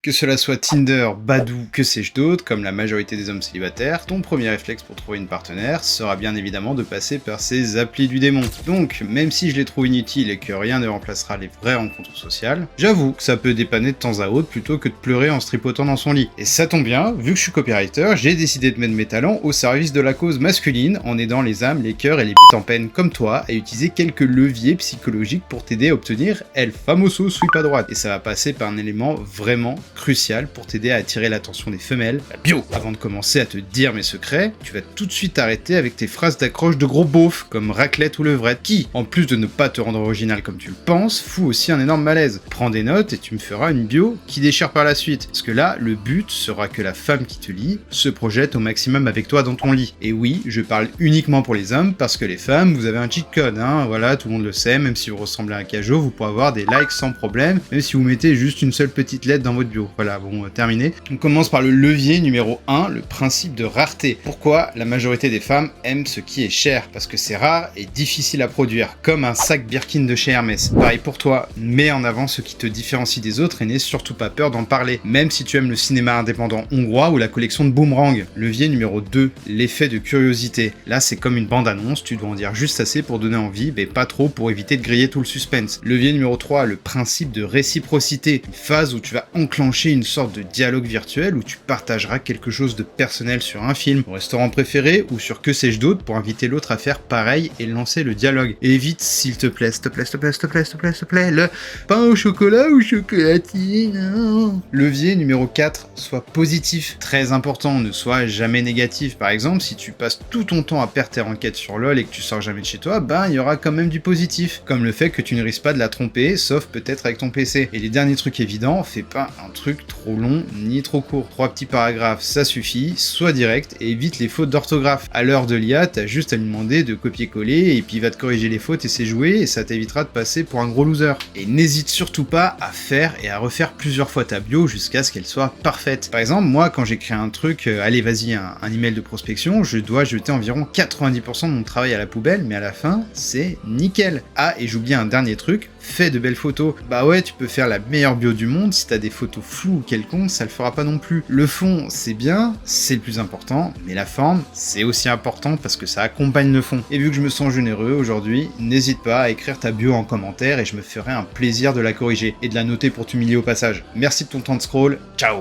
Que cela soit Tinder, Badoo, que sais-je d'autre, comme la majorité des hommes célibataires, ton premier réflexe pour trouver une partenaire sera bien évidemment de passer par ces applis du démon. Donc, même si je les trouve inutiles et que rien ne remplacera les vraies rencontres sociales, j'avoue que ça peut dépanner de temps à autre plutôt que de pleurer en se tripotant dans son lit. Et ça tombe bien, vu que je suis copywriter, j'ai décidé de mettre mes talents au service de la cause masculine en aidant les âmes, les cœurs et les bites en peine comme toi à utiliser quelques leviers psychologiques pour t'aider à obtenir El Famoso sweep à droite. Et ça va passer par un élément vraiment crucial pour t'aider à attirer l'attention des femelles, la bio. Avant de commencer à te dire mes secrets, tu vas tout de suite arrêter avec tes phrases d'accroche de gros beaufs comme raclette ou levrette qui, en plus de ne pas te rendre original comme tu le penses, fout aussi un énorme malaise. Prends des notes et tu me feras une bio qui déchire par la suite. Parce que là, le but sera que la femme qui te lit se projette au maximum avec toi dans ton lit. Et oui, je parle uniquement pour les hommes parce que les femmes, vous avez un cheat code, hein, voilà, tout le monde le sait, même si vous ressemblez à un cajot, vous pouvez avoir des likes sans problème, même si vous mettez juste une seule petite lettre dans votre bio. Voilà, bon, terminé. On commence par le levier numéro 1, le principe de rareté. Pourquoi la majorité des femmes aiment ce qui est cher? Parce que c'est rare et difficile à produire, comme un sac Birkin de chez Hermès. Pareil pour toi, mets en avant ce qui te différencie des autres et n'aie surtout pas peur d'en parler, même si tu aimes le cinéma indépendant hongrois ou la collection de Boomerang. Levier numéro 2, l'effet de curiosité. Là, c'est comme une bande-annonce, tu dois en dire juste assez pour donner envie, mais pas trop pour éviter de griller tout le suspense. Levier numéro 3, le principe de réciprocité. Une phase où tu vas enclencher une sorte de dialogue virtuel où tu partageras quelque chose de personnel sur un film, ton restaurant préféré ou sur que sais-je d'autre pour inviter l'autre à faire pareil et lancer le dialogue. Et évite, s'il te plaît, le pain au chocolat ou chocolatine. Levier numéro 4, sois positif. Très important, ne sois jamais négatif. Par exemple, si tu passes tout ton temps à perdre tes enquêtes sur LoL et que tu sors jamais de chez toi, il y aura quand même du positif. Comme le fait que tu ne risques pas de la tromper, sauf peut-être avec ton PC. Et les derniers trucs évidents, fais pas un truc trop long ni trop court. 3 petits paragraphes, ça suffit, sois direct et évite les fautes d'orthographe. À l'heure de l'IA, t'as juste à lui demander de copier-coller et puis il va te corriger les fautes et c'est joué et ça t'évitera de passer pour un gros loser. Et n'hésite surtout pas à faire et à refaire plusieurs fois ta bio jusqu'à ce qu'elle soit parfaite. Par exemple, moi quand j'écris un truc, allez vas-y, un email de prospection, je dois jeter environ 90% de mon travail à la poubelle, mais à la fin, c'est nickel. Ah, et j'oublie un dernier truc, fais de belles photos. Bah ouais, tu peux faire la meilleure bio du monde, si t'as des photos floues ou quelconques, ça le fera pas non plus. Le fond, c'est bien, c'est le plus important, mais la forme, c'est aussi important parce que ça accompagne le fond. Et vu que je me sens généreux aujourd'hui, n'hésite pas à écrire ta bio en commentaire et je me ferai un plaisir de la corriger et de la noter pour t'humilier au passage. Merci de ton temps de scroll, ciao!